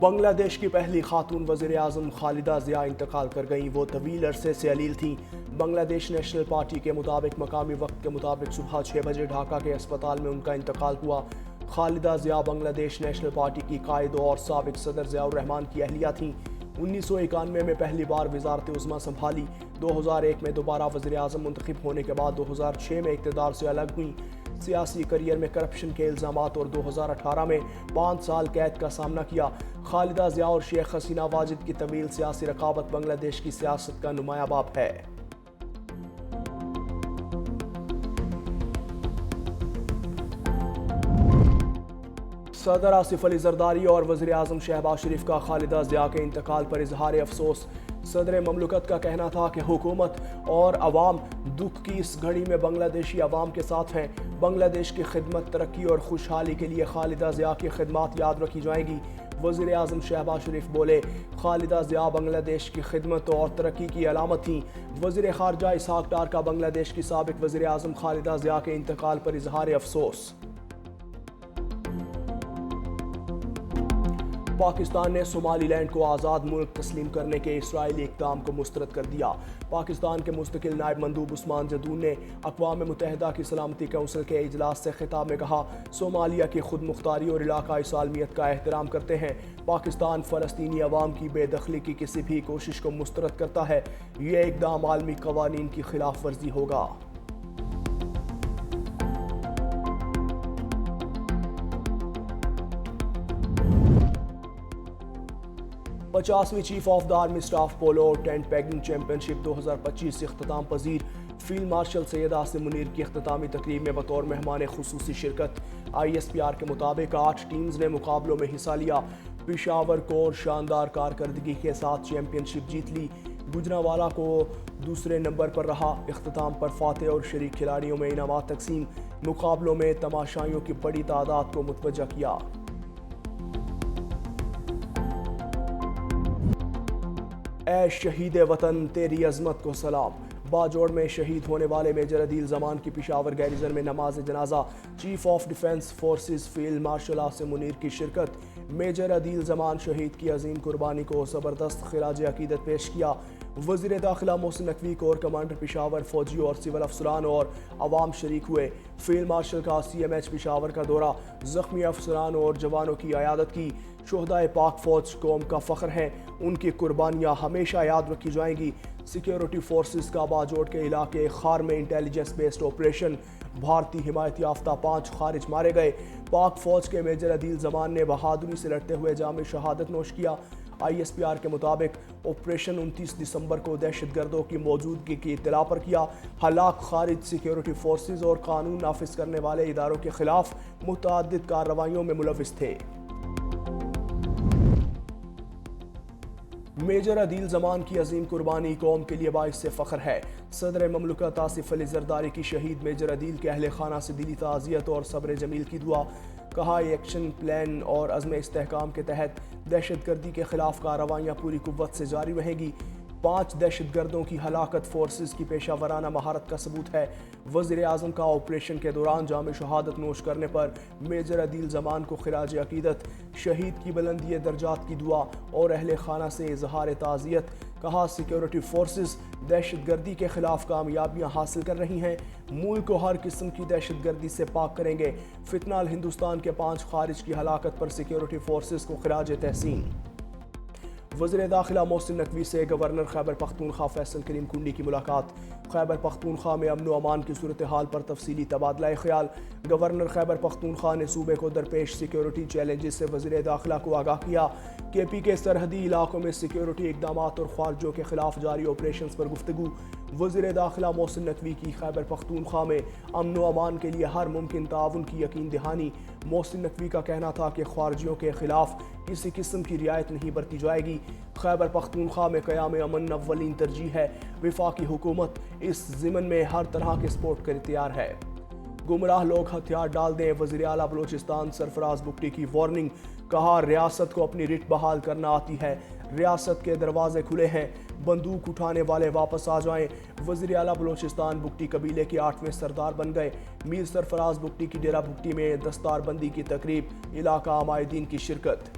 بنگلہ دیش کی پہلی خاتون وزیر اعظم خالدہ ضیاء انتقال کر گئیں۔ وہ طویل عرصے سے علیل تھیں۔ بنگلہ دیش نیشنل پارٹی کے مطابق مقامی وقت کے مطابق صبح 6 بجے ڈھاکہ کے اسپتال میں ان کا انتقال ہوا۔ خالدہ ضیاء بنگلہ دیش نیشنل پارٹی کی قائد اور سابق صدر ضیاء الرحمن کی اہلیہ تھیں۔ 1991 میں پہلی بار وزارت عظمیٰ سنبھالی۔ 2001 میں دوبارہ وزیر اعظم منتخب ہونے کے بعد 2006 میں اقتدار سے الگ ہوئیں۔ سیاسی کیریئر میں کرپشن کے الزامات اور 2018 میں 5 سال قید کا سامنا کیا۔ خالدہ ضیاء اور شیخ حسینہ واجد کی طویل سیاسی رقابت بنگلہ دیش کی سیاست کا نمایاں باب ہے۔ صدر آصف علی زرداری اور وزیر اعظم شہباز شریف کا خالدہ ضیاء کے انتقال پر اظہار افسوس۔ صدر مملکت کا کہنا تھا کہ حکومت اور عوام دکھ کی اس گھڑی میں بنگلہ دیشی عوام کے ساتھ ہیں۔ بنگلہ دیش کی خدمت، ترقی اور خوشحالی کے لیے خالدہ ضیاء کی خدمات یاد رکھی جائیں گی۔ وزیر اعظم شہباز شریف بولے، خالدہ ضیاء بنگلہ دیش کی خدمت اور ترقی کی علامت تھیں۔ وزیر خارجہ اسحاق ڈار کا بنگلہ دیش کی سابق وزیر اعظم خالدہ ضیاء کے انتقال پر اظہار افسوس۔ پاکستان نے صومالی لینڈ کو آزاد ملک تسلیم کرنے کے اسرائیلی اقدام کو مسترد کر دیا۔ پاکستان کے مستقل نائب مندوب عثمان جدون نے اقوام متحدہ کی سلامتی کونسل کے اجلاس سے خطاب میں کہا، صومالیہ کی خود مختاری اور علاقائی سالمیت کا احترام کرتے ہیں۔ پاکستان فلسطینی عوام کی بے دخلی کی کسی بھی کوشش کو مسترد کرتا ہے۔ یہ اقدام عالمی قوانین کی خلاف ورزی ہوگا۔ 50ویں chief of the army staff polo tent pegging championship 2025 اختتام پذیر۔ فیلڈ مارشل سید عاصم منیر کی اختتامی تقریب میں بطور مہمان خصوصی شرکت۔ ISPR کے مطابق 8 ٹیمز نے مقابلوں میں حصہ لیا۔ پشاور کور شاندار کارکردگی کے ساتھ چیمپئن شپ جیت لی۔ گجرانوالہ کو دوسرے نمبر پر رہا۔ اختتام پر فاتح اور شریک کھلاڑیوں میں انعامات تقسیم۔ مقابلوں میں تماشائیوں کی بڑی تعداد کو متوجہ کیا۔ اے شہید وطن، تیری عظمت کو سلام۔ باجوڑ میں شہید ہونے والے میجر عدیل زمان کی پشاور گیریزن میں نماز جنازہ۔ Chief of defence forces field marshal Asim Munir کی شرکت۔ میجر عدیل زمان شہید کی عظیم قربانی کو زبردست خراج عقیدت پیش کیا۔ وزیر داخلہ محسن نقوی، کور کمانڈر پشاور، فوجیوں اور سول افسران اور عوام شریک ہوئے۔ فیلڈ مارشل کا CMH پشاور کا دورہ، زخمی افسران اور جوانوں کی عیادت کی۔ شہدائے پاک فوج قوم کا فخر ہیں، ان کی قربانیاں ہمیشہ یاد رکھی جائیں گی۔ سیکیورٹی فورسز کا باجوڑ کے علاقے خار میں انٹیلیجنس بیسڈ آپریشن، بھارتی حمایت یافتہ 5 خارج مارے گئے۔ پاک فوج کے میجر عدیل زمان نے بہادری سے لڑتے ہوئے جام شہادت نوش کیا۔ ISPR کے مطابق آپریشن 29 دسمبر کو دہشت گردوں کی موجودگی کی اطلاع پر کیا۔ ہلاک خارج سیکیورٹی فورسز اور قانون نافذ کرنے والے اداروں کے خلاف متعدد کارروائیوں میں ملوث تھے۔ میجر عدیل زمان کی عظیم قربانی قوم کے لیے باعث فخر ہے۔ صدر مملکت آصف علی زرداری کی شہید میجر عدیل کے اہل خانہ سے دلی تعزیت اور صبر جمیل کی دعا۔ کہا، ایکشن پلان اور عزم استحکام کے تحت دہشت گردی کے خلاف کارروائیاں پوری قوت سے جاری رہیں گی۔ 5 دہشت گردوں کی ہلاکت فورسز کی پیشہ ورانہ مہارت کا ثبوت ہے۔ وزیر اعظم کا آپریشن کے دوران جام شہادت نوش کرنے پر میجر عدیل زمان کو خراج عقیدت، شہید کی بلندی درجات کی دعا اور اہل خانہ سے اظہار تعزیت۔ کہا، سیکیورٹی فورسز دہشت گردی کے خلاف کامیابیاں حاصل کر رہی ہیں، ملک کو ہر قسم کی دہشت گردی سے پاک کریں گے۔ فتنہ الہندوستان کے 5 خارج کی ہلاکت پر سیکیورٹی فورسز کو خراج تحسین۔ وزیر داخلہ محسن نقوی سے گورنر خیبر پختونخوا فیصل کریم کنڈی کی ملاقات۔ خیبر پختونخوا میں امن و امان کی صورتحال پر تفصیلی تبادلہ خیال۔ گورنر خیبر پختونخوا نے صوبے کو درپیش سیکیورٹی چیلنجز سے وزیر داخلہ کو آگاہ کیا۔ KP کے سرحدی علاقوں میں سیکیورٹی اقدامات اور خارجوں کے خلاف جاری آپریشنز پر گفتگو۔ وزیر داخلہ محسن نقوی کی خیبر پختونخوا میں امن و امان کے لیے ہر ممکن تعاون کی یقین دہانی۔ محسن نقوی کا کہنا تھا کہ خارجیوں کے خلاف کسی قسم کی رعایت نہیں برتی جائے گی۔ خیبر پختونخوا میں قیام امن اولین ترجیح ہے۔ وفاقی حکومت اس ضمن میں ہر طرح کے سپورٹ کے لیے تیار ہے۔ گمراہ لوگ ہتھیار ڈال دیں، وزیر اعلیٰ بلوچستان سرفراز بگٹی کی وارننگ۔ کہا، ریاست کو اپنی رٹ بحال کرنا آتی ہے، ریاست کے دروازے کھلے ہیں، بندوق اٹھانے والے واپس آ جائیں۔ وزیر اعلیٰ بلوچستان بگٹی قبیلے کے 8ویں سردار بن گئے۔ میر سرفراز بگٹی کی ڈیرہ بگٹی میں دستار بندی کی تقریب، علاقہ عمائدین کی شرکت۔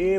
A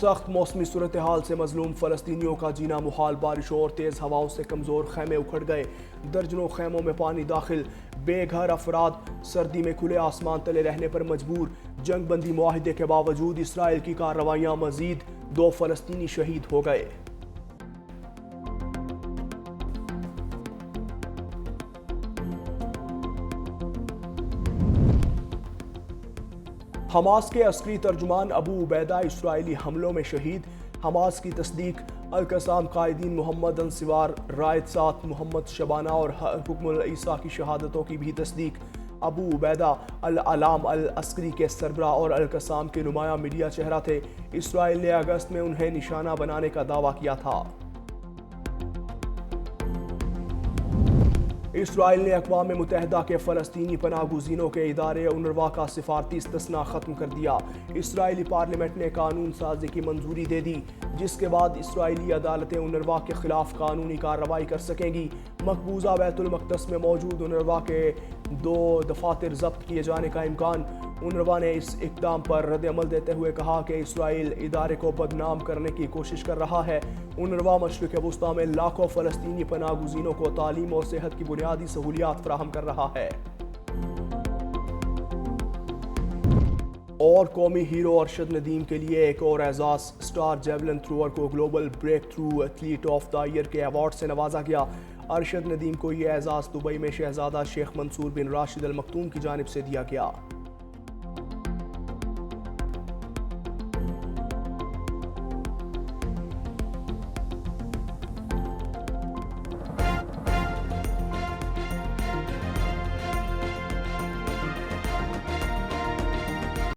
سخت موسمی صورتحال سے مظلوم فلسطینیوں کا جینا محال، بارشوں اور تیز ہواؤں سے کمزور خیمے اکھڑ گئے، درجنوں خیموں میں پانی داخل، بے گھر افراد سردی میں کھلے آسمان تلے رہنے پر مجبور، جنگ بندی معاہدے کے باوجود اسرائیل کی کارروائیاں، مزید 2 فلسطینی شہید ہو گئے۔ حماس کے عسکری ترجمان ابو عبیدہ اسرائیلی حملوں میں شہید، حماس کی تصدیق، القسام قائدین محمد انصوار، رائد 7 محمد شبانہ اور حکم العیسیٰ کی شہادتوں کی بھی تصدیق۔ ابو عبیدہ العلام العسکری کے سربراہ اور القسام کے نمایاں میڈیا چہرہ تھے۔ اسرائیل نے اگست میں انہیں نشانہ بنانے کا دعویٰ کیا تھا۔ اسرائیل نے اقوام متحدہ کے فلسطینی پناہ گزینوں کے ادارے اونروا کا سفارتی استثناء ختم کر دیا۔ اسرائیلی پارلیمنٹ نے قانون سازی کی منظوری دے دی، جس کے بعد اسرائیلی عدالتیں اونروا کے خلاف قانونی کارروائی کر سکیں گی۔ مقبوضہ بیت المقدس میں موجود اونروا کے 2 دفاتر ضبط کیے جانے کا امکان۔ اونروا نے اس اقدام پر رد عمل دیتے ہوئے کہا کہ اسرائیل ادارے کو بدنام کرنے کی کوشش کر رہا ہے۔ اونروا مشرق وسطیٰ میں لاکھوں فلسطینی پناہ گزینوں کو تعلیم اور صحت کی بنیادی سہولیات فراہم کر رہا ہے۔ اور قومی ہیرو ارشد ندیم کے لیے ایک اور اعزاز، اسٹار جیولن تھروور کو global breakthrough athlete of the year کے ایوارڈ سے نوازا گیا۔ ارشد ندیم کو یہ اعزاز دبئی میں شہزادہ شیخ منصور بن راشد ال مکتوم کی جانب سے دیا گیا۔